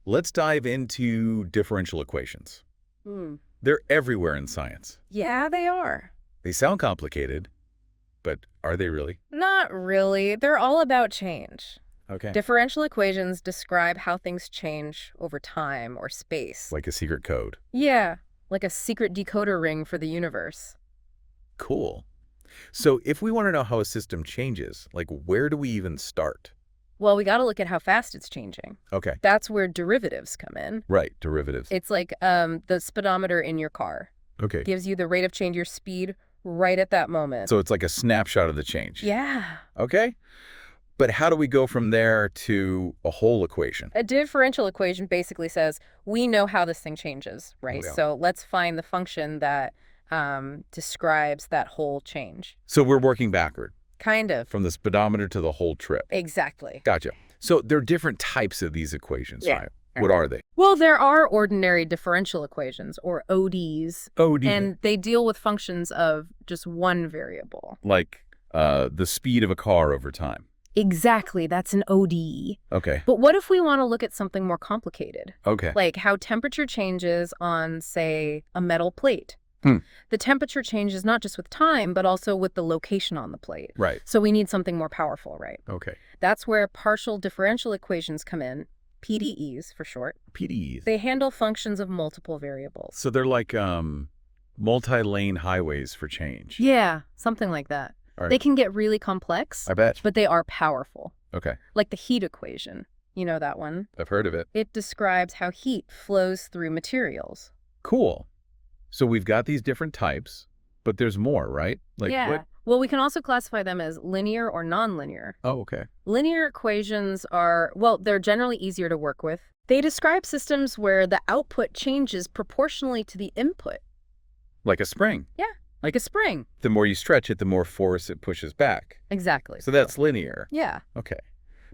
Let's dive into differential equations. Hmm. They're everywhere in science. Yeah, they are. They sound complicated, but are they really? Not really. They're all about change. Okay. Differential equations describe how things change over time or space. Like a secret code. Yeah, like a secret decoder ring for the universe. Cool. So if we want to know how a system changes, like where do we even start? Well, we got to look at how fast it's changing. Okay. That's where derivatives come in. Right, derivatives. It's like the speedometer in your car. Okay. Gives you the rate of change, your speed, right at that moment. So it's like a snapshot of the change. Yeah. Okay. But how do we go from there to a whole equation? A differential equation basically says, we know how this thing changes, right? Yeah. So let's find the function that describes that whole change. So we're working backward. Kind of. From the speedometer to the whole trip. Exactly. Gotcha. So there are different types of these equations, Yeah. right? What are they? Well, there are ordinary differential equations, or ODEs, OD. and they deal with functions of just one variable. Like the speed of a car over time. Exactly, that's an ODE. Okay. But what if we want to look at something more complicated? Okay. Like how temperature changes on, say, a metal plate. The temperature changes not just with time, but also with the location on the plate. Right. So we need something more powerful, right? Okay. That's where partial differential equations come in, PDEs for short. PDEs. They handle functions of multiple variables. So they're like multi-lane highways for change. Yeah, something like that. All right. They can get really complex, I bet. but they are powerful. Okay. Like the heat equation. You know that one? I've heard of it. It describes how heat flows through materials. Cool. So we've got these different types, but there's more, right? Like yeah. what? Well, we can also classify them as linear or nonlinear. Oh, okay. Linear equations are, well, they're generally easier to work with. They describe systems where the output changes proportionally to the input. Like a spring. Yeah, like a spring. The more you stretch it, the more force it pushes back. Exactly. So that's linear. Yeah. Okay.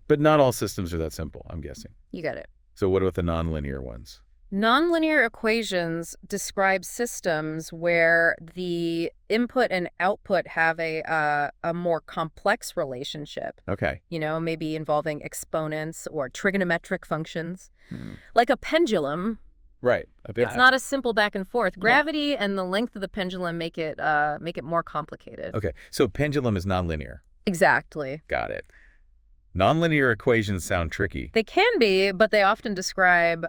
But not all systems are that simple, I'm guessing. You got it. So what about the nonlinear ones? Nonlinear equations describe systems where the input and output have a more complex relationship. Okay. You know, maybe involving exponents or trigonometric functions. Like a pendulum. Right. It's not a simple back and forth. Gravity and the length of the pendulum make it more complicated. Okay. So pendulum is nonlinear. Exactly. Got it. Nonlinear equations sound tricky. They can be, but they often describe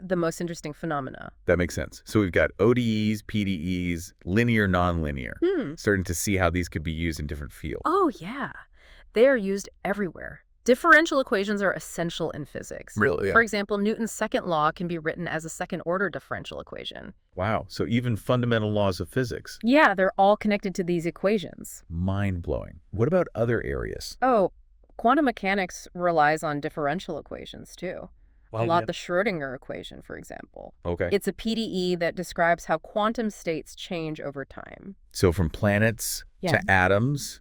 the most interesting phenomena. That makes sense. So we've got ODEs, PDEs, linear, nonlinear. Starting to see how these could be used in different fields. Oh, yeah. They are used everywhere. Differential equations are essential in physics. Really? For example, Newton's second law can be written as a second-order differential equation. Wow. So even fundamental laws of physics. Yeah, they're all connected to these equations. Mind-blowing. What about other areas? Oh, quantum mechanics relies on differential equations, too. The Schrödinger equation, for example. Okay. It's a PDE that describes how quantum states change over time. So from planets to atoms,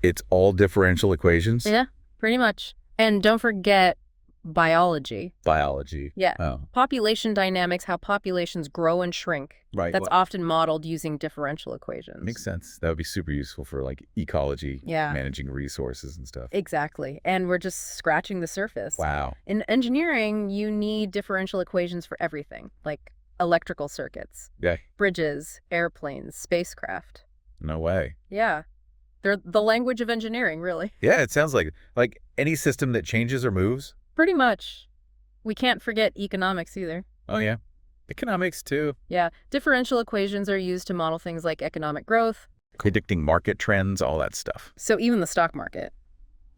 it's all differential equations? Yeah, pretty much. And don't forget biology. Biology. Yeah. Oh. Population dynamics, how populations grow and shrink. Right. That's often modeled using differential equations. Makes sense. That would be super useful for like ecology, managing resources and stuff. Exactly. And we're just scratching the surface. Wow. In engineering, you need differential equations for everything, like electrical circuits, bridges, airplanes, spacecraft. No way. Yeah. They're the language of engineering, really. Yeah, it sounds like any system that changes or moves. Pretty much. We can't forget economics either. Oh, yeah. Economics, too. Yeah. Differential equations are used to model things like economic growth. Predicting market trends, all that stuff. So even the stock market.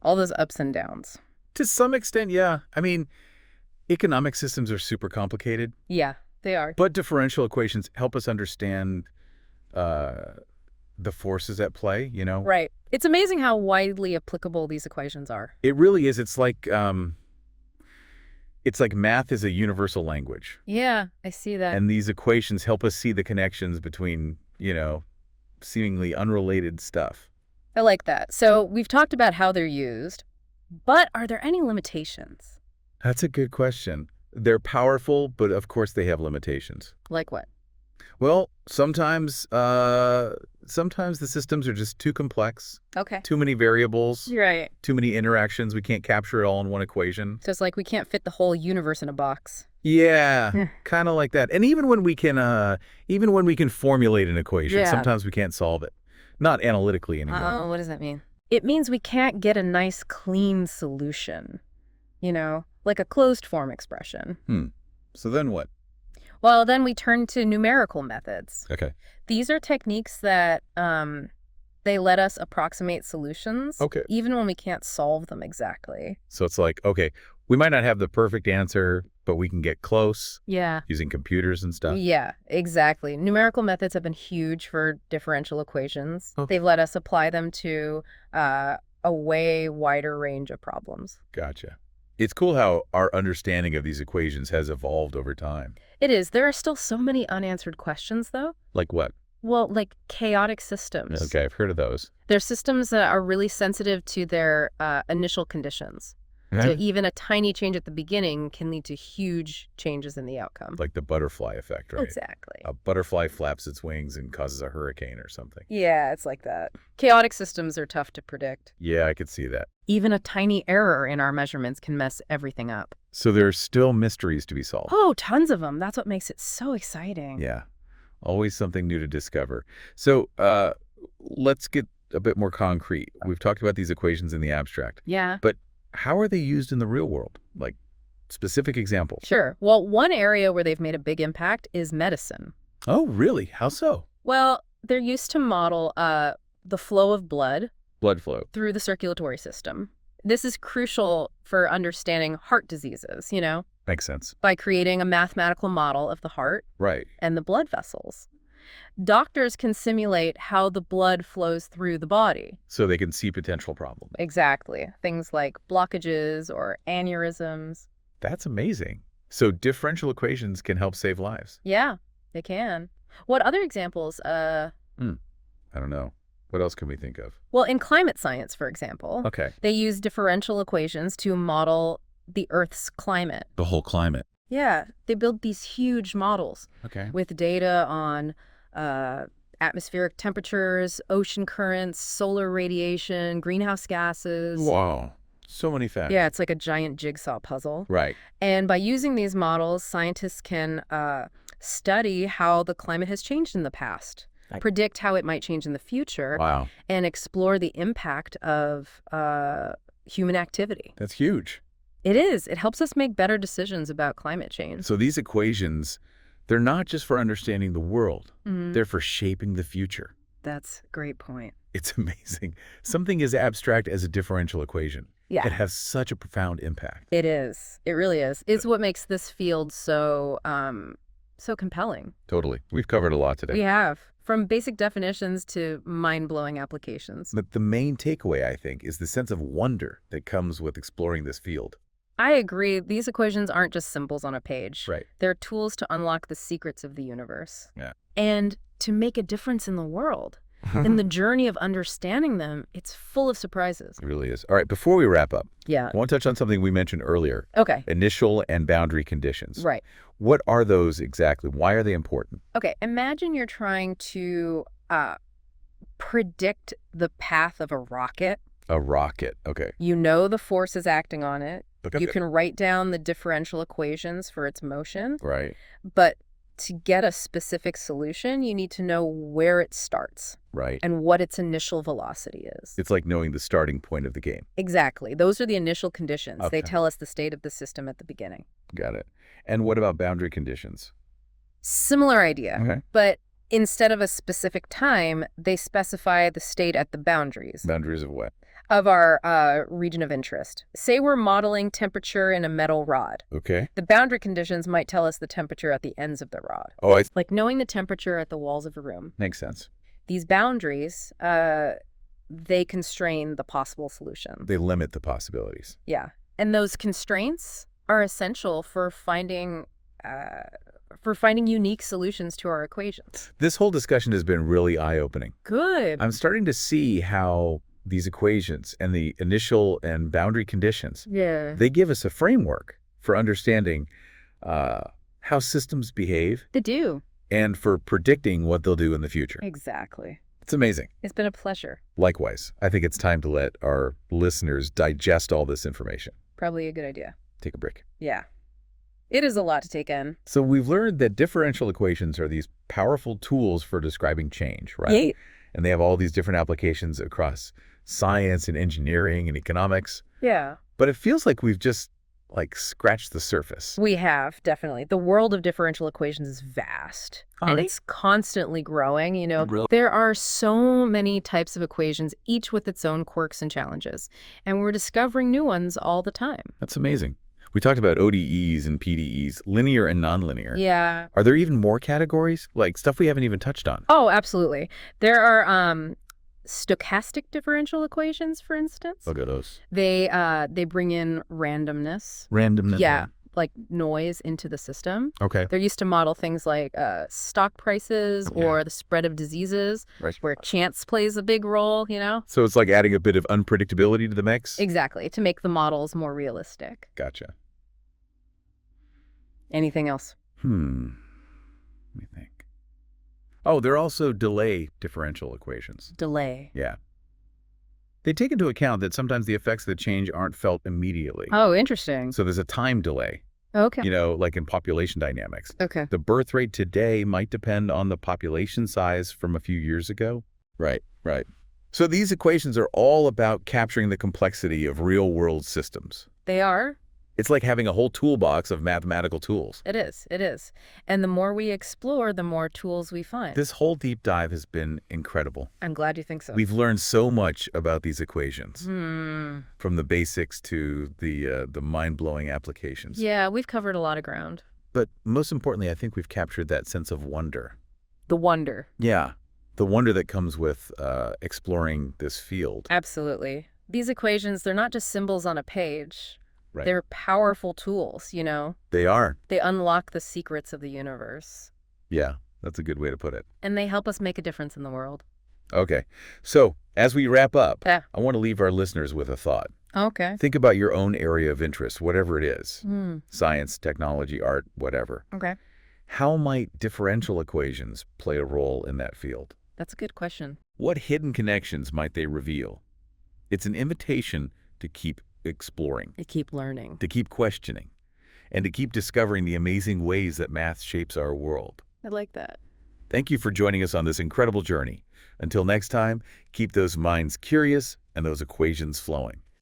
All those ups and downs. To some extent, yeah. I mean, economic systems are super complicated. Yeah, they are. But differential equations help us understand the forces at play, you know? Right. It's amazing how widely applicable these equations are. It really is. It's like math is a universal language. Yeah, I see that. And these equations help us see the connections between, seemingly unrelated stuff. I like that. So we've talked about how they're used, but are there any limitations? That's a good question. They're powerful, but of course they have limitations. Like what? Well, sometimes the systems are just too complex, Okay. too many variables, Right. too many interactions. We can't capture it all in one equation. So it's like we can't fit the whole universe in a box. Yeah, Yeah. kind of like that. And even when we can formulate an equation, Yeah. sometimes we can't solve it. Not analytically anymore. Oh, what does that mean? It means we can't get a nice, clean solution, like a closed form expression. So then what? Well, then we turn to numerical methods. Okay. These are techniques that they let us approximate solutions, Okay. even when we can't solve them exactly. So it's like, okay, we might not have the perfect answer, but we can get close Yeah. using computers and stuff. Yeah, exactly. Numerical methods have been huge for differential equations. Oh. They've let us apply them to a way wider range of problems. Gotcha. It's cool how our understanding of these equations has evolved over time. It is. There are still so many unanswered questions, though. Like what? Well, like chaotic systems. Okay, I've heard of those. They're systems that are really sensitive to their initial conditions. So even a tiny change at the beginning can lead to huge changes in the outcome. Like the butterfly effect, right? Exactly. A butterfly flaps its wings and causes a hurricane or something. Yeah, it's like that. Chaotic systems are tough to predict. Yeah, I could see that. Even a tiny error in our measurements can mess everything up. So there's still mysteries to be solved. Oh, tons of them. That's what makes it so exciting. Yeah, always something new to discover. So let's get a bit more concrete. We've talked about these equations in the abstract. Yeah. But how are they used in the real world? Like specific examples? Sure. Well, one area where they've made a big impact is medicine. Oh, really? How so? Well, they're used to model the flow of blood Blood flow. through the circulatory system. This is crucial for understanding heart diseases, Makes sense. by creating a mathematical model of the heart Right. and the blood vessels. Doctors can simulate how the blood flows through the body. So they can see potential problems. Exactly. Things like blockages or aneurysms. That's amazing. So differential equations can help save lives. Yeah, they can. What other examples? I don't know. What else can we think of? Well, in climate science, for example, Okay. they use differential equations to model the Earth's climate. The whole climate. Yeah, they build these huge models Okay. with data on atmospheric temperatures, ocean currents, solar radiation, greenhouse gases. Wow. So many facts. Yeah, it's like a giant jigsaw puzzle. Right. And by using these models, scientists can study how the climate has changed in the past, predict how it might change in the future, Wow. and explore the impact of human activity. That's huge. It is. It helps us make better decisions about climate change. So these equations, they're not just for understanding the world. Mhm. They're for shaping the future. That's a great point. It's amazing. Something as abstract as a differential equation. Yeah. It has such a profound impact. It is. It really is. It's what makes this field so compelling. Totally. We've covered a lot today. We have. From basic definitions to mind-blowing applications. But the main takeaway, I think, is the sense of wonder that comes with exploring this field. I agree. These equations aren't just symbols on a page. Right. They're tools to unlock the secrets of the universe. Yeah. And to make a difference in the world. In the journey of understanding them, it's full of surprises. It really is. All right, before we wrap up, Yeah. I want to touch on something we mentioned earlier. Okay. Initial and boundary conditions. Right. What are those exactly? Why are they important? Okay. Imagine you're trying to predict the path of a rocket. A rocket. Okay. You know the forces acting on it. Okay. You can write down the differential equations for its motion. Right. But to get a specific solution, you need to know where it starts Right. and what its initial velocity is. It's like knowing the starting point of the game. Exactly. Those are the initial conditions. Okay. They tell us the state of the system at the beginning. Got it. And what about boundary conditions? Similar idea. Okay. But instead of a specific time, they specify the state at the boundaries Boundaries of what? of our region of interest. Say we're modeling temperature in a metal rod. Okay. The boundary conditions might tell us the temperature at the ends of the rod. Oh, Like knowing the temperature at the walls of a room. makes sense. These boundaries, they constrain the possible solutions. They limit the possibilities. Yeah. And those constraints are essential for finding unique solutions to our equations. This whole discussion has been really eye-opening. Good. I'm starting to see how these equations and the initial and boundary conditions, Yeah. they give us a framework for understanding how systems behave They do. and for predicting what they'll do in the future. Exactly. It's amazing. It's been a pleasure. Likewise, I think it's time to let our listeners digest all this information. Probably a good idea. Take a break. Yeah. It is a lot to take in. So we've learned that differential equations are these powerful tools for describing change, right? Yay. And they have all these different applications across science and engineering and economics. Yeah. But it feels like we've just scratched the surface. We have, definitely. The world of differential equations is vast. And it's constantly growing, you know. Really? There are so many types of equations, each with its own quirks and challenges. And we're discovering new ones all the time. That's amazing. We talked about ODEs and PDEs, linear and nonlinear. Yeah. Are there even more categories? Like stuff we haven't even touched on? Oh, absolutely. There are stochastic differential equations, for instance. Look at those. They bring in randomness. Randomness. Yeah, like noise into the system. Okay. They're used to model things like stock prices or the spread of diseases, Right. where chance plays a big role, you know? So it's like adding a bit of unpredictability to the mix? Exactly, to make the models more realistic. Gotcha. Anything else? Let me think. Oh, there are also delay differential equations. Delay. Yeah. They take into account that sometimes the effects of the change aren't felt immediately. Oh, interesting. So there's a time delay, Okay. you know, like in population dynamics. Okay. The birth rate today might depend on the population size from a few years ago. Right. So these equations are all about capturing the complexity of real-world systems. They are. It's like having a whole toolbox of mathematical tools. It is. It is. And the more we explore, the more tools we find. This whole deep dive has been incredible. I'm glad you think so. We've learned so much about these equations, Hmm. from the basics to the mind-blowing applications. Yeah, we've covered a lot of ground. But most importantly, I think we've captured that sense of wonder. The wonder. Yeah, the wonder that comes with exploring this field. Absolutely. These equations, they're not just symbols on a page. Right. They're powerful tools, you know? They are. They unlock the secrets of the universe. Yeah, that's a good way to put it. And they help us make a difference in the world. Okay, so as we wrap up, Yeah. I want to leave our listeners with a thought. Okay. Think about your own area of interest, whatever it is. Hmm. Science, technology, art, whatever. Okay. How might differential equations play a role in that field? That's a good question. What hidden connections might they reveal? It's an invitation to keep exploring, To keep learning. to keep questioning, and to keep discovering the amazing ways that math shapes our world. I like that. Thank you for joining us on this incredible journey. Until next time, keep those minds curious and those equations flowing.